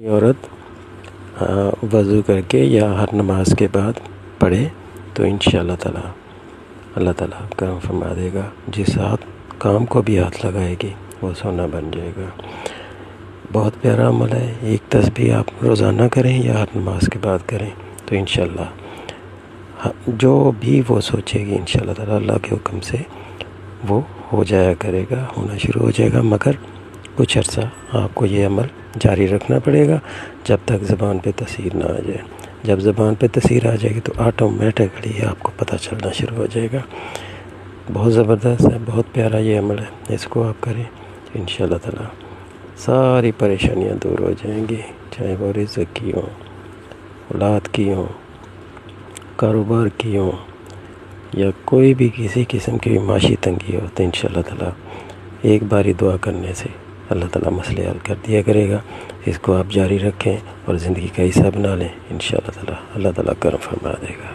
عورت وضو کر کے یا ہر نماز کے بعد پڑھے تو انشاءاللہ تعالی اللہ تعالیٰ کرم فرما دے گا. جس کام کو بھی ہاتھ لگائے گی وہ سونا بن جائے گا. بہت پیارا عمل ہے. ایک تسبیح آپ روزانہ کریں یا ہر نماز کے بعد کریں تو انشاءاللہ جو بھی وہ سوچے گی انشاءاللہ تعالیٰ اللہ کے حکم سے وہ ہو جایا کرے گا، ہونا شروع ہو جائے گا. مگر کچھ عرصہ آپ کو یہ عمل جاری رکھنا پڑے گا جب تک زبان پہ تاثیر نہ آ جائے. جب زبان پہ تاثیر آ جائے گی تو آٹومیٹکلی آپ کو پتہ چلنا شروع ہو جائے گا. بہت زبردست ہے، بہت پیارا یہ عمل ہے. اس کو آپ کریں انشاءاللہ تعالیٰ ساری پریشانیاں دور ہو جائیں گی، چاہے وہ رزق کی ہوں، اولاد کی ہوں، کاروبار کی ہوں، یا کوئی بھی کسی قسم کی معاشی تنگی ہو تو انشاءاللہ تعالیٰ ایک باری دعا کرنے سے اللہ تعالیٰ مسئلے حل کر دیا کرے گا. اس کو آپ جاری رکھیں اور زندگی کا حصہ بنا لیں. انشاءاللہ تعالیٰ اللہ تعالیٰ کرم فرما دے گا.